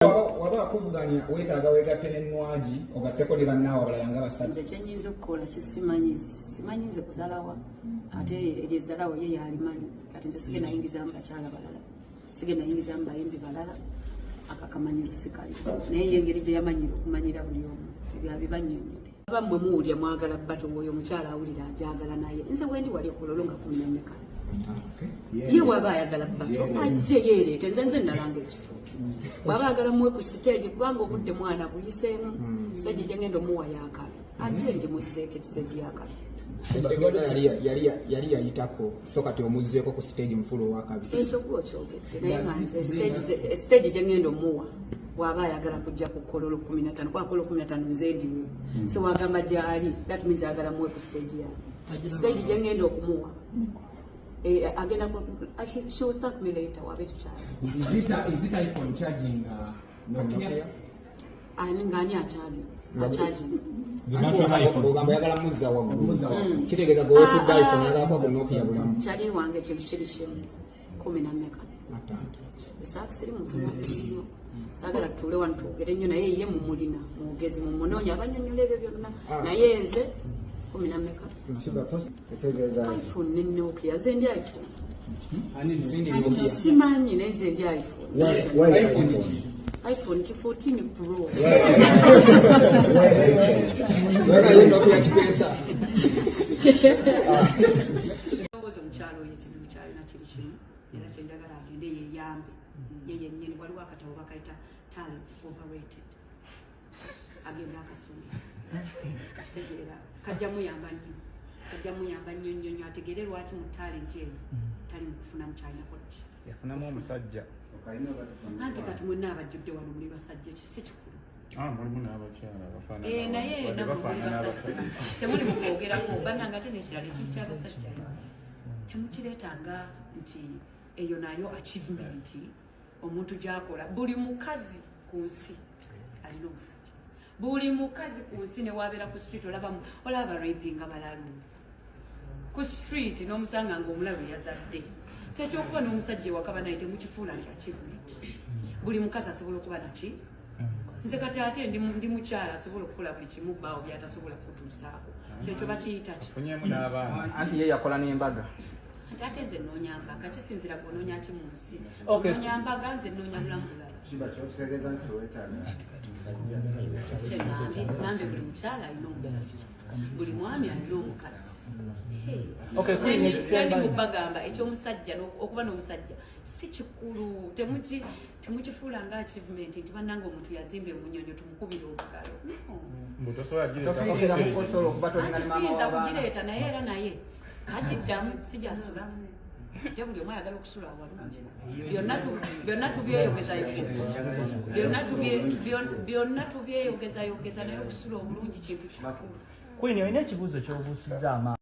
Waba kuvuganya wetaaga wegatte n'ennwaji ogatteko ne bannawo abalala nga basatu. Nze kye nnyinza okukola simanyi nze kuzalawa ate eryezalawo ye yalimanyi kati nze sigenda yingizamu bakyala balala sigenda yingizamu bayimbi balala akakamanyi lusikali naye engeri gye yamanyira okumanyira buli omu ebyo abibannyonnyole. Abammwe muwulya mwagala bbato oyo omukyala awulira ajagala naye nze bwendi wali okulolo nga 14 ye waba ayagala bbato ajje yeereete nze nalanga ekifo bwaba agala muwe ku stage kubanga obudde mwana buyiseemu stage gye ngenda omuwa yakala ajje nje muzeeko stage yakala yali yayitako so kati omuzzeeko ku stage mufulu owakabiri ekyo gwokyogedde naye nga nze stage gye ngenda omuwa bwaba ayagala kujja ku kololo 15 kwa kololo 15 nze ndiwo so wagamba gyali that means ayagala muwe ku stage ya stage gye ngenda okumuwa agenda she will thank me later wabe tukyala. Is it iPhone charging Nokia? Ngani charging. Ogamba yagala muzza waggulu kitegeeza gwe ku iPhone yagala kwa Nokia bulamu kyali wange kintu kiri kimu 10 na mmeka esakisiri muntu nnyo sagala tule wano twogere nnyo naye ye mumulina mugezi mumunoonya abannyonnyola ebyo byonna naye nze 10 na mmeka iPhone ne Nokia ze ndi iPhone simanyi naye ze ndi iPhone 14 Pro. Mbozo mchalo yekizibu kyali na kiri kimu era kyendagala agende yeyambe yeye nnyini waliwo akatabo bakaita talent overrated agenda akasoma tegeera kajjamu yamba nnyo ategere lwaki mu talent eyo tali mu kufuna mukyalina kolaki yafunamu omusajja anti kati mwenna abajjudde wano muli basajja ekyo si kikulu mulimu n'abakyala bafaanana naye basajja temuli mukwogerako bannanga ate n'ekirala ekintu ky'abasajja temukireetanga nti eyo nayo achievement omuntu gy'akola buli mukazi ku nsi alina omusajja buli mukazi ku nsi ne wabeera ku street olaba rapinga balalu ku street n'omusanga ng'omulalu yazadde sekyokuba n'omusajja ewakaba naye temukifuula nti achievement buli mukazi asobola okuba naki nze kati ate ndi mukyala asobola okukola buli kimu bbaawo byatasobola kutuusaako sekyo bakiyita ki anti ye yakola n'embaga ate nze nnoonya mbaga kisinzira gwononya ki mu nsi noonya mbaga nze nnoonya bulamu bulala nambe buli mukyala alina omusajja buli mwami alina omukazi kyandi mubagamba ekyomusajja okuba n'omusajja si kikulu temukifuula nga achievement nti bannanga omuntu yazimba emunyonyo tumukubira obugalo siyinza kugireeta naye era naye agiddamu sijasula nte buli omu ayagala okusula awalungi byonna tubyeyogezayogeza naye okusula obulungi kintu kikulu. Queen, olina ekibuuzo ky'obuusizza amaanyi.